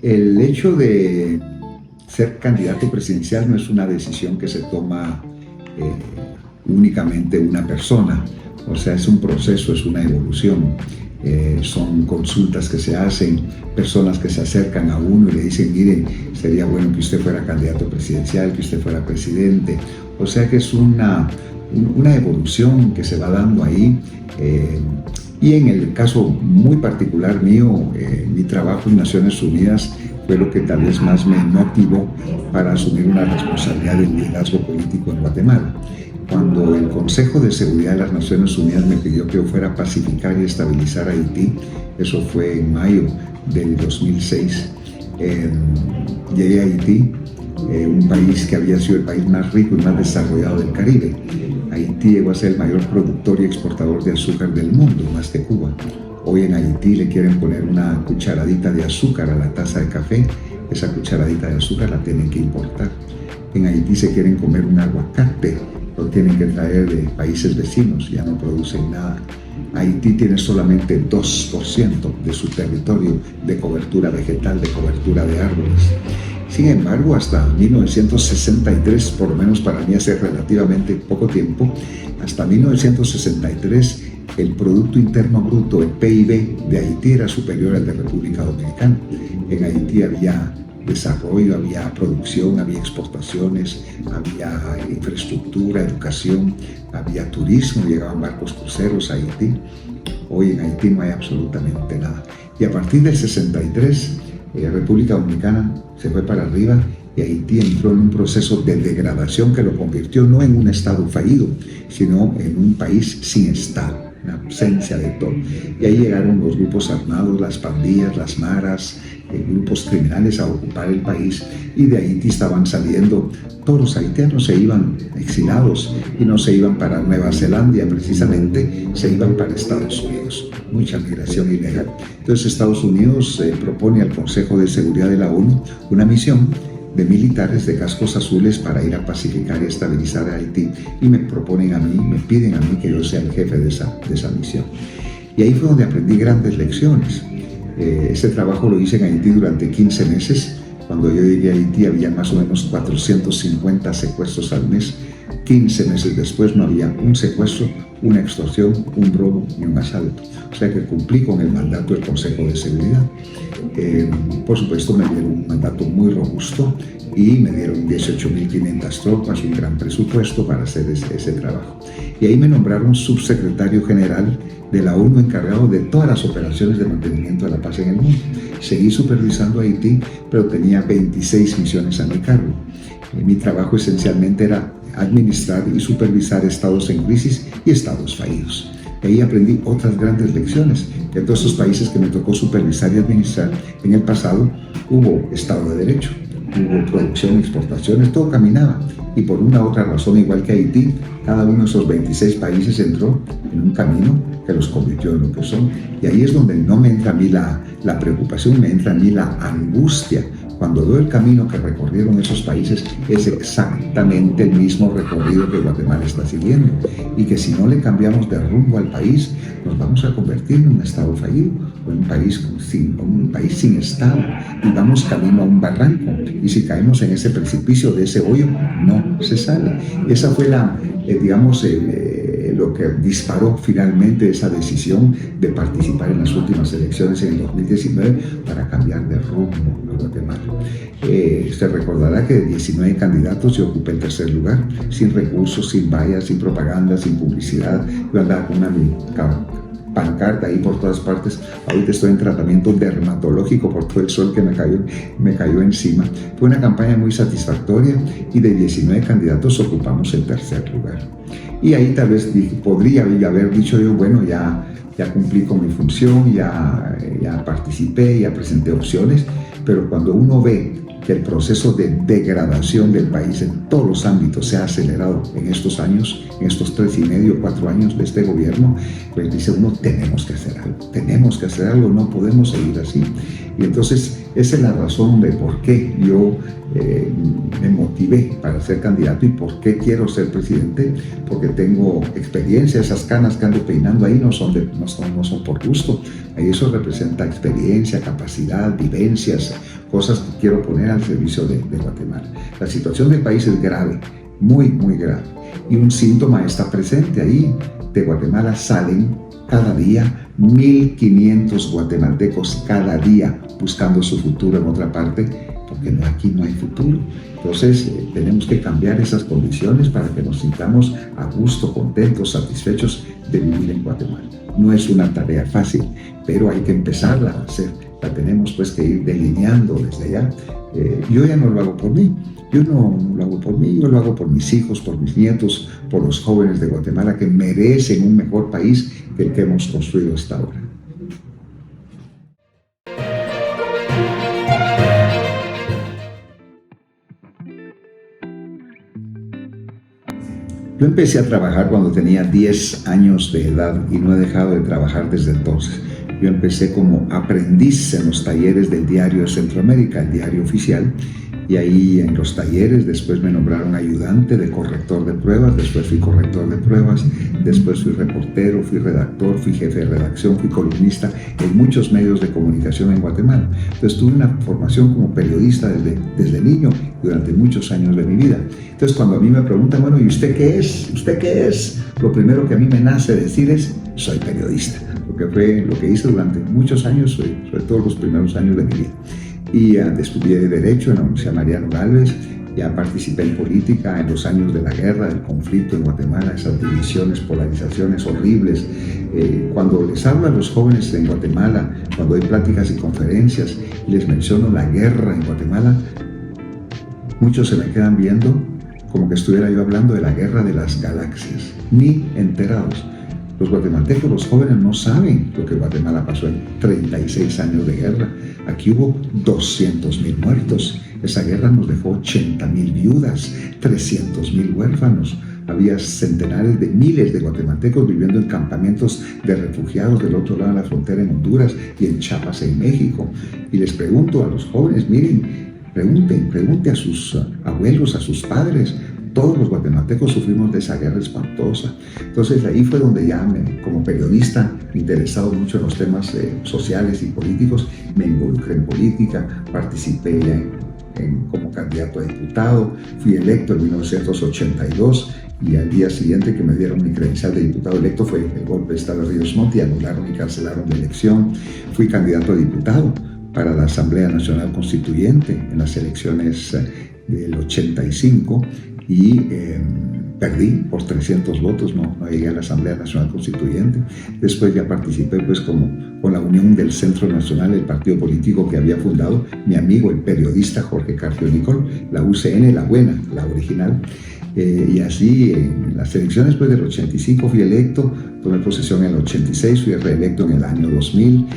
El hecho de ser candidato presidencial no es una decisión que se toma únicamente una persona, o sea, es un proceso, es una evolución. Son consultas que se hacen, personas que se acercan a uno y le dicen, miren, sería bueno que usted fuera candidato presidencial, que usted fuera presidente. O sea que es una evolución que se va dando ahí. Y en el caso muy particular mío, mi trabajo en Naciones Unidas fue lo que tal vez más me motivó para asumir una responsabilidad de liderazgo político en Guatemala. Cuando el Consejo de Seguridad de las Naciones Unidas me pidió que yo fuera a pacificar y estabilizar Haití, eso fue en mayo del 2006, llegué a Haití, un país que había sido el país más rico y más desarrollado del Caribe. Haití llegó a ser el mayor productor y exportador de azúcar del mundo, más que Cuba. Hoy en Haití le quieren poner una cucharadita de azúcar a la taza de café, esa cucharadita de azúcar la tienen que importar. En Haití se quieren comer un aguacate, lo tienen que traer de países vecinos, ya no producen nada. Haití tiene solamente 2% de su territorio de cobertura vegetal, de cobertura de árboles. Sin embargo, hasta 1963, por lo menos para mí hace relativamente poco tiempo, hasta 1963 el Producto Interno Bruto, el PIB de Haití era superior al de República Dominicana. En Haití había desarrollo, había producción, había exportaciones, había infraestructura, educación, había turismo, llegaban barcos cruceros a Haití. Hoy en Haití no hay absolutamente nada. Y a partir del 63, República Dominicana se fue para arriba y Haití entró en un proceso de degradación que lo convirtió no en un estado fallido, sino en un país sin estado, una ausencia de todo. Y ahí llegaron los grupos armados, las pandillas, las maras, grupos criminales a ocupar el país, y de Haití estaban saliendo, todos los haitianos se iban exilados y no se iban para Nueva Zelanda, precisamente se iban para Estados Unidos. Mucha migración ilegal. Entonces Estados Unidos propone al Consejo de Seguridad de la ONU una misión de militares de cascos azules para ir a pacificar y estabilizar a Haití, y me proponen a mí, me piden a mí que yo sea el jefe de esa misión. Y ahí fue donde aprendí grandes lecciones. Ese trabajo lo hice en Haití durante 15 meses. Cuando yo llegué a Haití había más o menos 450 secuestros al mes. 15 meses después no había un secuestro, una extorsión, un robo ni un asalto. O sea que cumplí con el mandato del Consejo de Seguridad. Por supuesto me dieron un mandato muy robusto y me dieron 18.500 tropas, un gran presupuesto para hacer ese trabajo. Y ahí me nombraron subsecretario general de la ONU encargado de todas las operaciones de mantenimiento de la paz en el mundo. Seguí supervisando a Haití, pero tenía 26 misiones a mi cargo. Mi trabajo esencialmente era administrar y supervisar estados en crisis y estados fallidos. De ahí aprendí otras grandes lecciones, que en todos esos países que me tocó supervisar y administrar en el pasado hubo Estado de Derecho, hubo producción, exportaciones, todo caminaba. Y por una u otra razón, igual que Haití, cada uno de esos 26 países entró en un camino que los convirtió en lo que son. Y ahí es donde no me entra a mí la preocupación, me entra a mí la angustia. Cuando veo el camino que recorrieron esos países, es exactamente el mismo recorrido que Guatemala está siguiendo. Y que si no le cambiamos de rumbo al país, nos vamos a convertir en un estado fallido, o en un país sin estado, y vamos camino a un barranco. Y si caemos en ese precipicio de ese hoyo, no se sale. Esa fue lo que disparó finalmente esa decisión de participar en las últimas elecciones en el 2019 para cambiar de rumbo a Guatemala. Usted recordará que de 19 candidatos yo ocupé el tercer lugar, sin recursos, sin vallas, sin propaganda, sin publicidad. Yo andaba con una pancarta ahí por todas partes. Ahorita estoy en tratamiento dermatológico por todo el sol que me cayó encima. Fue una campaña muy satisfactoria y de 19 candidatos ocupamos el tercer lugar. Y ahí tal vez podría haber dicho yo, bueno, ya cumplí con mi función, ya participé, ya presenté opciones, pero cuando uno ve que el proceso de degradación del país en todos los ámbitos se ha acelerado en estos años, en estos 3,5, 4 años de este gobierno, pues dice uno, tenemos que hacer algo, no podemos seguir así. Y entonces esa es la razón de por qué yo me motivé para ser candidato y por qué quiero ser presidente, porque tengo experiencia. Esas canas que ando peinando ahí no son por gusto. Ahí eso representa experiencia, capacidad, vivencias, cosas que quiero poner al servicio de Guatemala. La situación del país es grave, muy, muy grave. Y un síntoma está presente ahí. De Guatemala salen cada día 1.500 guatemaltecos cada día buscando su futuro en otra parte, porque aquí no hay futuro. Entonces tenemos que cambiar esas condiciones para que nos sintamos a gusto, contentos, satisfechos de vivir en Guatemala. No es una tarea fácil, pero hay que empezarla a hacer. La tenemos pues que ir delineando desde allá. Yo ya no lo hago por mí. Yo no lo hago por mí, yo lo hago por mis hijos, por mis nietos, por los jóvenes de Guatemala que merecen un mejor país que el que hemos construido hasta ahora. Yo empecé a trabajar cuando tenía 10 años de edad y no he dejado de trabajar desde entonces. Yo empecé como aprendiz en los talleres del Diario de Centroamérica, el diario oficial, y ahí en los talleres después me nombraron ayudante de corrector de pruebas, después fui corrector de pruebas, después fui reportero, fui redactor, fui jefe de redacción, fui columnista en muchos medios de comunicación en Guatemala. Entonces tuve una formación como periodista desde niño durante muchos años de mi vida. Entonces cuando a mí me preguntan, bueno, ¿y usted qué es? ¿Usted qué es? Lo primero que a mí me nace decir es, soy periodista, porque fue lo que hice durante muchos años, sobre todo los primeros años de mi vida. Y estudié Derecho en la Universidad Mariano Gálvez, ya participé en política en los años de la guerra, del conflicto en Guatemala, esas divisiones, polarizaciones horribles. Cuando les hablo a los jóvenes en Guatemala, cuando doy pláticas y conferencias y les menciono la guerra en Guatemala, muchos se me quedan viendo como que estuviera yo hablando de la guerra de las galaxias, ni enterados. Los guatemaltecos, los jóvenes, no saben lo que Guatemala pasó en 36 años de guerra. Aquí hubo 200.000 muertos. Esa guerra nos dejó 80.000 viudas, 300.000 huérfanos. Había centenares de miles de guatemaltecos viviendo en campamentos de refugiados del otro lado de la frontera en Honduras y en Chiapas en México. Y les pregunto a los jóvenes, miren, pregunte a sus abuelos, a sus padres. Todos los guatemaltecos sufrimos de esa guerra espantosa. Entonces ahí fue donde ya como periodista, interesado mucho en los temas sociales y políticos, me involucré en política, participé ya como candidato a diputado, fui electo en 1982 y al día siguiente que me dieron mi credencial de diputado electo fue el golpe de Estado de Ríos Montt y anularon y cancelaron la elección. Fui candidato a diputado para la Asamblea Nacional Constituyente en las elecciones del 85 y perdí por 300 votos, no llegué a la Asamblea Nacional Constituyente. Después ya participé pues con la unión del Centro Nacional, el partido político que había fundado mi amigo, el periodista Jorge Carpio Nicol, la UCN, la buena, la original. Y así en las elecciones pues, del 85 fui electo, tomé posesión en el 86, fui reelecto en el año 2000,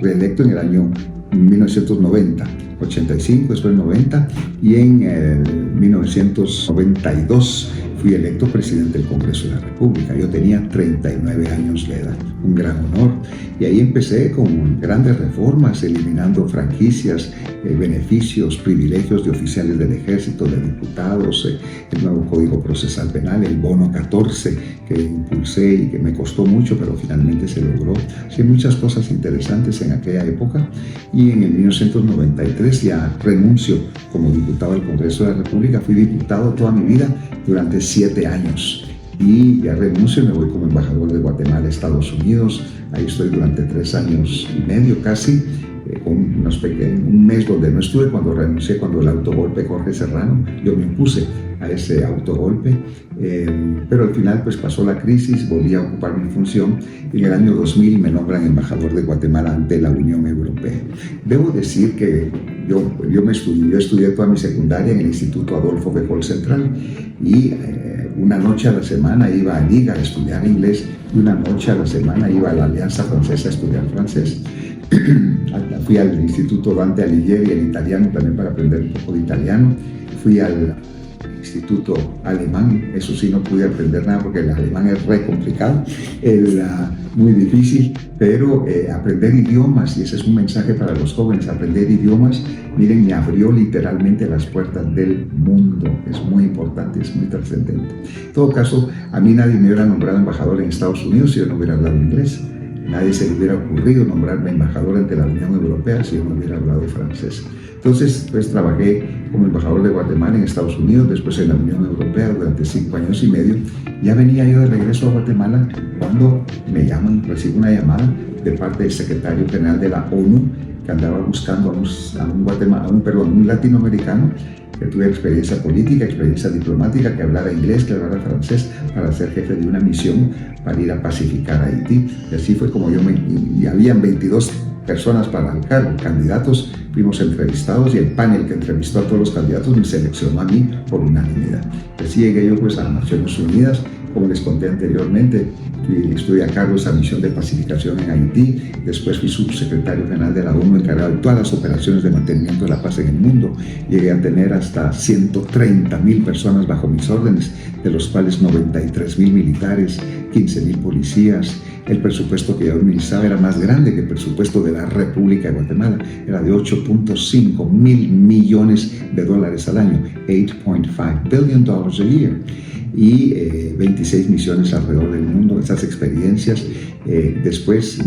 reelecto en el año 1990, 85, después 90 y en el 1992 fui electo presidente del Congreso de la República. Yo tenía 39 años de edad, un gran honor. Y ahí empecé con grandes reformas, eliminando franquicias, beneficios, privilegios de oficiales del ejército, de diputados, el nuevo Código Procesal Penal, el bono 14 que impulsé y que me costó mucho, pero finalmente se logró. Sí, muchas cosas interesantes en aquella época. Y en el 1993 ya renuncio como diputado del Congreso de la República. Fui diputado toda mi vida durante 7 años y ya renuncio y me voy como embajador de Guatemala a Estados Unidos. Ahí estoy durante 3 años y medio casi, con un mes donde no estuve cuando renuncié, cuando el autogolpe de Jorge Serrano. Yo me opuse a ese autogolpe, pero al final pues pasó la crisis, volví a ocupar mi función y en el año 2000 me nombran embajador de Guatemala ante la Unión Europea. Debo decir que yo estudié toda mi secundaria en el Instituto Adolfo Bécquer Central y una noche a la semana iba a Liga a estudiar inglés y una noche a la semana iba a la Alianza Francesa a estudiar francés. Fui al Instituto Dante Alighieri, el italiano, también para aprender un poco de italiano. Fui al Instituto Alemán, eso sí no pude aprender nada porque el alemán es re complicado. muy difícil, pero aprender idiomas, y ese es un mensaje para los jóvenes, aprender idiomas, miren, me abrió literalmente las puertas del mundo. Es muy importante, es muy trascendente. En todo caso, a mí nadie me hubiera nombrado embajador en Estados Unidos si yo no hubiera hablado inglés. Nadie se le hubiera ocurrido nombrarme embajador ante la Unión Europea si yo no hubiera hablado francés. Entonces, pues trabajé como embajador de Guatemala en Estados Unidos, después en la Unión Europea durante 5 años y medio. Ya venía yo de regreso a Guatemala cuando me llaman, recibo una llamada de parte del secretario general de la ONU que andaba buscando a un latinoamericano que tuviera experiencia política, experiencia diplomática, que hablara inglés, que hablara francés, para ser jefe de una misión para ir a pacificar a Haití. Y así fue como y habían 22 personas para el cargo, candidatos, fuimos entrevistados y el panel que entrevistó a todos los candidatos me seleccionó a mí por unanimidad. Así llegué yo pues a Naciones Unidas, como les conté anteriormente, estuve a cargo de esa misión de pacificación en Haití, después fui subsecretario general de la ONU encargado de todas las operaciones de mantenimiento de la paz en el mundo. Llegué a tener hasta 130,000 personas bajo mis órdenes, de los cuales 93,000 militares, 15,000 policías. El presupuesto que yo administraba era más grande que el presupuesto de la República de Guatemala, era de 8.5 mil millones de dólares al año, $8.5 billion a year. Y 26 misiones alrededor del mundo. Esas experiencias después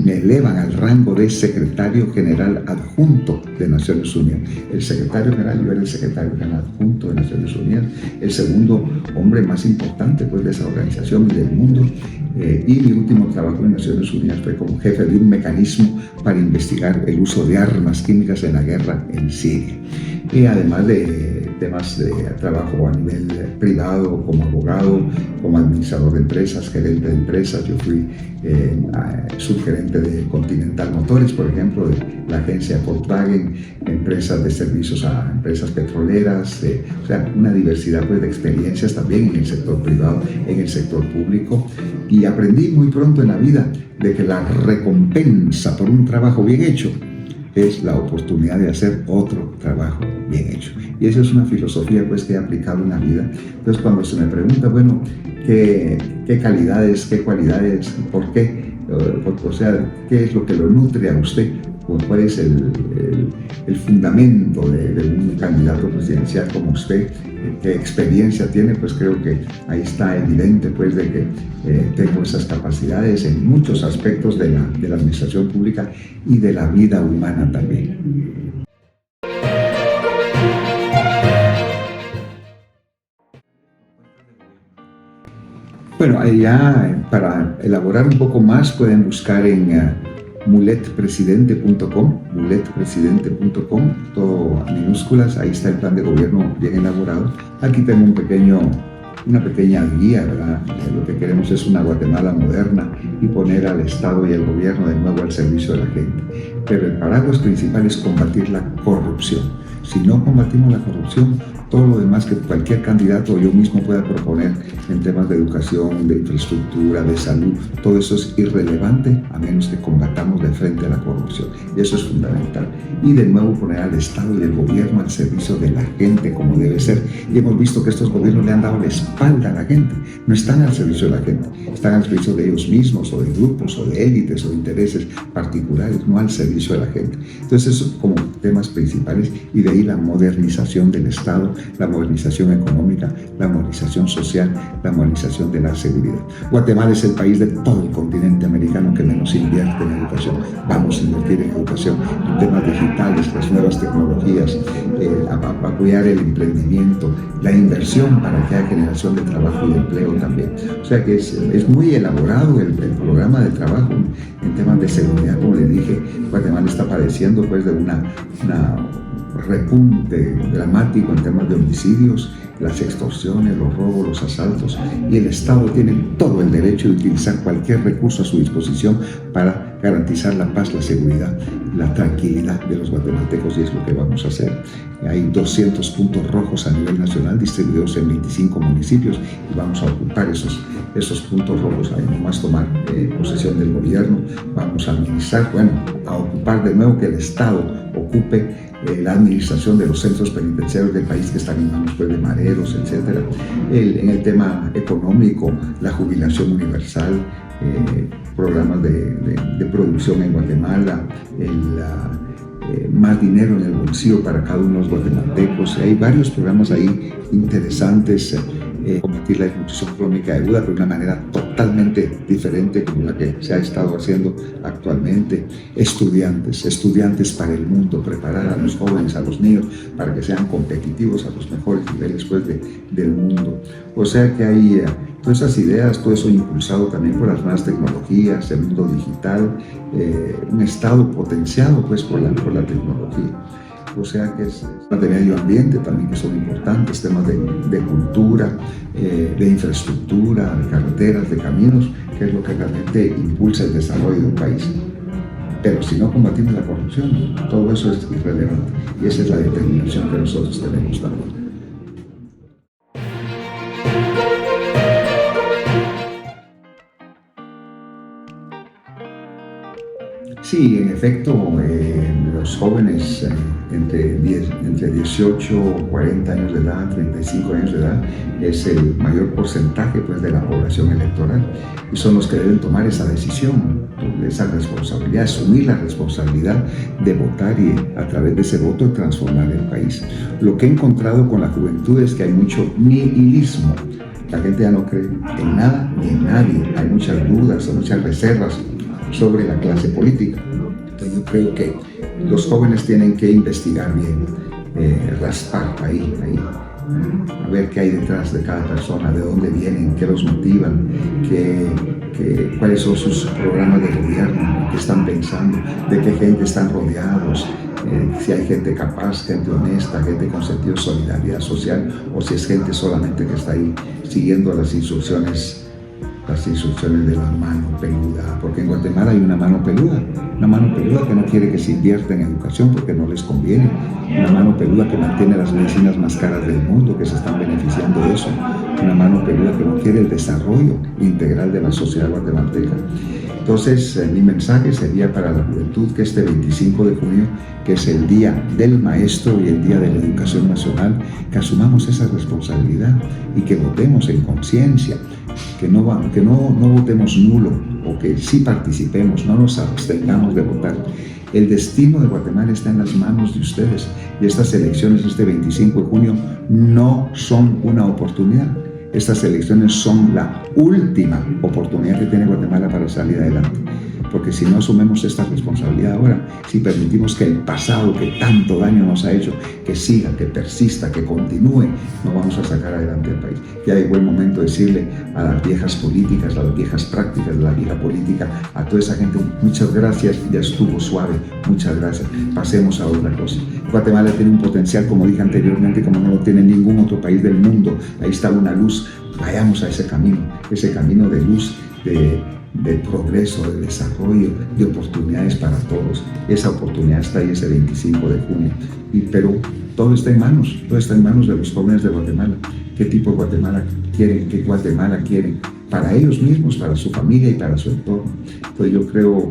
me elevan al rango de secretario general adjunto de Naciones Unidas. El secretario general, yo era el secretario general adjunto de Naciones Unidas, el segundo hombre más importante pues, de esa organización y del mundo. Y mi último trabajo en Naciones Unidas fue como jefe de un mecanismo para investigar el uso de armas químicas en la guerra en Siria. Y además de temas de trabajo a nivel privado, como abogado, como administrador de empresas, gerente de empresas. Yo fui subgerente de Continental Motores, por ejemplo, de la agencia Volkswagen, empresas de servicios a empresas petroleras, o sea, una diversidad pues, de experiencias también en el sector privado, en el sector público. Y aprendí muy pronto en la vida de que la recompensa por un trabajo bien hecho es la oportunidad de hacer otro trabajo bien hecho. Y esa es una filosofía pues, que he aplicado en la vida. Entonces, cuando se me pregunta, bueno, ¿qué calidades, qué cualidades, por qué? O sea, ¿qué es lo que lo nutre a usted? ¿Cuál es el fundamento de un candidato presidencial como usted? ¿Qué experiencia tiene? Pues creo que ahí está evidente pues, de que tengo esas capacidades en muchos aspectos de la administración pública y de la vida humana también. Bueno, ya para elaborar un poco más pueden buscar en muletpresidente.com, todo a minúsculas. Ahí está el plan de gobierno bien elaborado. Aquí tengo una pequeña guía, ¿verdad? Lo que queremos es una Guatemala moderna y poner al Estado y al gobierno de nuevo al servicio de la gente. Pero el paraguas principal es combatir la corrupción. Si no combatimos la corrupción, todo lo demás que cualquier candidato o yo mismo pueda proponer en temas de educación, de infraestructura, de salud, todo eso es irrelevante a menos que combatamos de frente a la corrupción. Y eso es fundamental. Y de nuevo poner al Estado y al gobierno al servicio de la gente como debe ser. Y hemos visto que estos gobiernos le han dado la espalda a la gente. No están al servicio de la gente, están al servicio de ellos mismos o de grupos o de élites o de intereses particulares, no al servicio de la gente. Entonces eso como temas principales y de ahí la modernización del Estado, la modernización económica, la modernización social, la modernización de la seguridad. Guatemala es el país de todo el continente americano que menos invierte en educación. Vamos a invertir en educación, en temas digitales, las nuevas tecnologías, apoyar el emprendimiento, la inversión para que haya generación de trabajo y de empleo también. O sea que es muy elaborado el programa de trabajo en temas de seguridad. Como les dije, Guatemala está padeciendo pues de una repunte dramático en temas de homicidios, las extorsiones, los robos, los asaltos, y el Estado tiene todo el derecho de utilizar cualquier recurso a su disposición para garantizar la paz, la seguridad, la tranquilidad de los guatemaltecos, y es lo que vamos a hacer. Hay 200 puntos rojos a nivel nacional distribuidos en 25 municipios y vamos a ocupar esos puntos rojos. Ahí nomás tomar posesión del gobierno, vamos a administrar, a ocupar de nuevo que el Estado ocupe la administración de los centros penitenciarios del país que están en manos pues, de mareros, etc. En el tema económico, la jubilación universal, programas de producción en Guatemala, más dinero en el bolsillo para cada uno de los guatemaltecos. Hay varios programas ahí interesantes. Combatir la desnutrición crónica aguda de una manera totalmente diferente como la que se ha estado haciendo actualmente. Estudiantes para el mundo, preparar a los jóvenes, a los niños, para que sean competitivos a los mejores niveles pues, del mundo. O sea que hay todas esas ideas, todo eso impulsado también por las nuevas tecnologías, el mundo digital, un estado potenciado pues, por la tecnología. O sea que es temas de medio ambiente también que son importantes, temas de cultura, de infraestructura, de carreteras, de caminos, que es lo que realmente impulsa el desarrollo de un país. Pero si no combatimos la corrupción, todo eso es irrelevante y esa es la determinación que nosotros tenemos también. Sí, en efecto, los jóvenes entre 18 o 40 años de edad, 35 años de edad, es el mayor porcentaje pues, de la población electoral y son los que deben tomar esa decisión, esa responsabilidad, asumir la responsabilidad de votar y a través de ese voto transformar el país. Lo que he encontrado con la juventud es que hay mucho nihilismo. La gente ya no cree en nada ni en nadie, hay muchas dudas, hay muchas reservas sobre la clase política. Entonces yo creo que los jóvenes tienen que investigar bien, raspar ahí, a ver qué hay detrás de cada persona, de dónde vienen, qué los motivan, cuáles son sus programas de gobierno, qué están pensando, de qué gente están rodeados, si hay gente capaz, gente honesta, gente con sentido de solidaridad social, o si es gente solamente que está ahí siguiendo las instrucciones de la mano peluda, porque en Guatemala hay una mano peluda que no quiere que se invierta en educación porque no les conviene, una mano peluda que mantiene las medicinas más caras del mundo, que se están beneficiando de eso, una mano peluda que no quiere el desarrollo integral de la sociedad guatemalteca. Entonces, mi mensaje sería para la juventud que este 25 de junio, que es el Día del Maestro y el Día de la Educación Nacional, que asumamos esa responsabilidad y que votemos en conciencia, que no votemos nulo o que sí participemos, no nos abstengamos de votar. El destino de Guatemala está en las manos de ustedes y estas elecciones este 25 de junio no son una oportunidad. Estas elecciones son la última oportunidad que tiene Guatemala para salir adelante. Porque si no asumimos esta responsabilidad ahora, si permitimos que el pasado que tanto daño nos ha hecho, que siga, que persista, que continúe, no vamos a sacar adelante el país. Ya llegó el momento de decirle a las viejas políticas, a las viejas prácticas de la vieja política, a toda esa gente, muchas gracias, ya estuvo suave, muchas gracias, pasemos a otra cosa. Guatemala tiene un potencial, como dije anteriormente, como no lo tiene ningún otro país del mundo. Ahí está una luz, vayamos a ese camino de luz, de progreso, de desarrollo, de oportunidades para todos. Esa oportunidad está ahí ese 25 de junio. Pero todo está en manos de los jóvenes de Guatemala. ¿Qué tipo de Guatemala quieren? ¿Qué Guatemala quieren? Para ellos mismos, para su familia y para su entorno. Entonces yo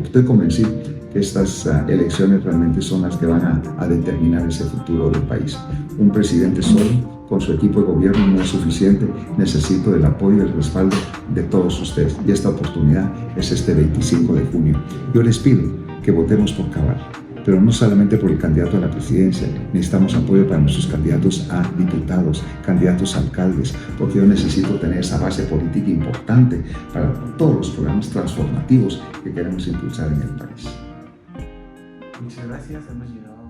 estoy convencido que estas elecciones realmente son las que van a determinar ese futuro del país. Un presidente solo, con su equipo de gobierno, no es suficiente. Necesito del apoyo y el respaldo de todos ustedes. Y esta oportunidad es este 25 de junio. Yo les pido que votemos por Cabal, pero no solamente por el candidato a la presidencia. Necesitamos apoyo para nuestros candidatos a diputados, candidatos a alcaldes, porque yo necesito tener esa base política importante para todos los programas transformativos que queremos impulsar en el país. Muchas gracias, hemos llegado